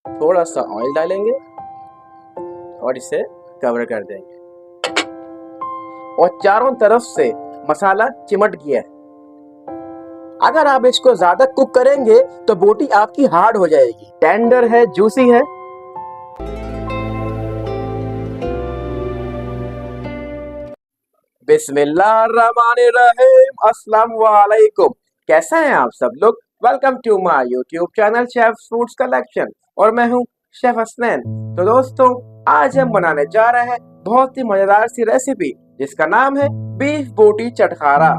थोड़ा सा ऑयल डालेंगे और इसे कवर कर देंगे और चारों तरफ से मसाला चिमट गया है। अगर आप इसको ज्यादा कुक करेंगे तो बोटी आपकी हार्ड हो जाएगी। टेंडर है, जूसी है। बिस्मिल्लाहिर्रहमानिर्रहीम। अस्सलाम वालेकुम। कैसे हैं आप सब लोग? Welcome to my YouTube channel chef foods collection और मैं हूं शेफ हसनैन। तो दोस्तों, आज हम बनाने जा रहे हैं बहुत ही मजेदार सी रेसिपी जिसका नाम है बीफ बोटी चटखारा।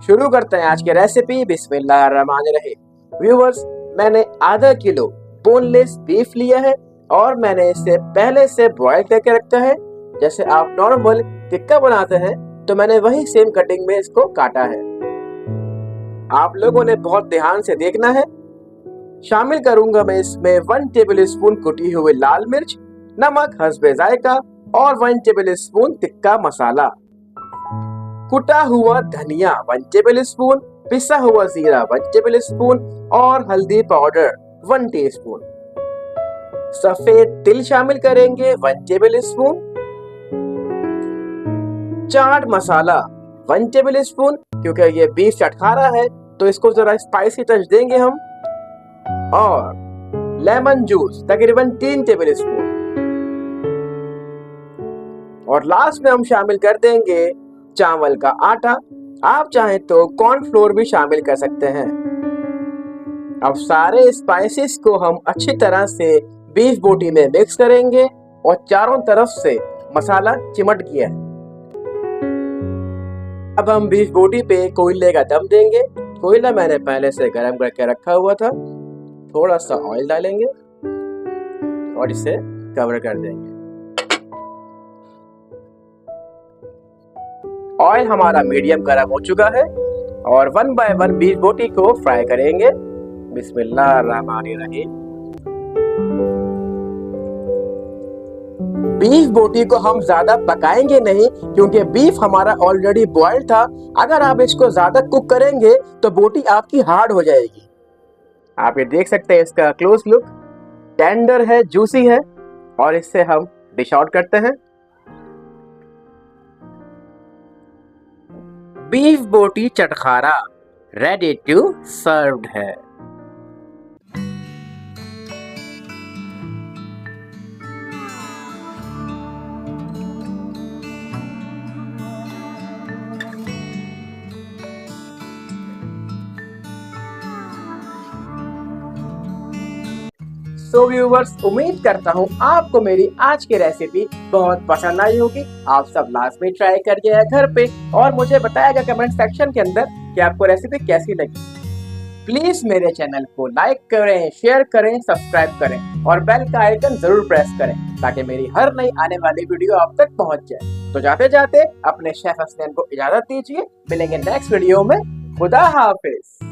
शुरू करते हैं आज की रेसिपी। बिस्मिल्लाहिर्रहमानिर्रहीम। व्यूअर्स, मैंने आधा किलो बोनलेस बीफ लिया है और मैंने इसे पहले से बॉयल करके रखा है। जैसे आप नॉर्मल टिक्का बनाते हैं तो मैंने वही सेम कटिंग में इसको काटा है। आप लोगों ने बहुत ध्यान से देखना है। शामिल करूंगा मैं इसमें 1 टेबलस्पून कुटी हुई लाल मिर्च, नमक हस्बे जायका और 1 टेबलस्पून टिक्का मसाला, कुटा हुआ धनिया 1 टेबलस्पून, पिसा हुआ जीरा 1 टेबलस्पून और हल्दी पाउडर 1 टीस्पून। सफेद तिल शामिल करेंगे 1 टेबलस्पून, चाट मसाला 1 टेबलस्पून, क्योंकि ये बीफ चटखारा है तो इसको जरा स्पाइसी टच देंगे हम, और लेमन जूस तकरीबन 3 टेबलस्पून। और लास्ट में हम शामिल कर देंगे चावल का आटा। आप चाहें तो कॉर्नफ्लोर भी शामिल कर सकते हैं। अब सारे स्पाइसेस को हम अच्छी तरह से बीफ बोटी में मिक्स करेंगे और चारों तरफ से मसाला चिमट गया है। अब हम बीफ बोटी पे कोयले का दम देंगे। कोयला मैंने पहले से गरम करके रखा हुआ था। थोड़ा सा ऑयल डालेंगे और इसे कवर कर देंगे। ऑयल हमारा मीडियम गरम हो चुका है और 1 बाय 1 बीफ बोटी को फ्राई करेंगे। बिस्मिल्लाहिर्रहमानिर्रहीम। बीफ बोटी को हम ज्यादा पकाएंगे नहीं क्योंकि बीफ हमारा ऑलरेडी बॉइल्ड था। अगर आप इसको ज्यादा कुक करेंगे तो बोटी आपकी हार्ड हो जाएगी। आप ये देख सकते हैं इसका क्लोज लुक। टेंडर है, जूसी है और इससे हम डिश आउट करते हैं। बीफ बोटी चटखारा रेडी टू सर्व्ड है। सो व्यूवर्स, उम्मीद करता हूँ आपको मेरी आज की रेसिपी बहुत पसंद आई होगी। आप सब लास्ट में ट्राई करिएगा घर पे और मुझे बताएगा कमेंट सेक्शन के अंदर कि आपको रेसिपी कैसी लगी। प्लीज मेरे चैनल को लाइक करें, शेयर करें, सब्सक्राइब करें और बेल का आइकन जरूर प्रेस करें ताकि मेरी हर नई आने वाली वीडियो आप तक पहुँच जाए। तो जाते जाते अपने शेफ हसनैन को इजाजत दीजिए। मिलेंगे नेक्स्ट वीडियो में। खुदा हाफिज।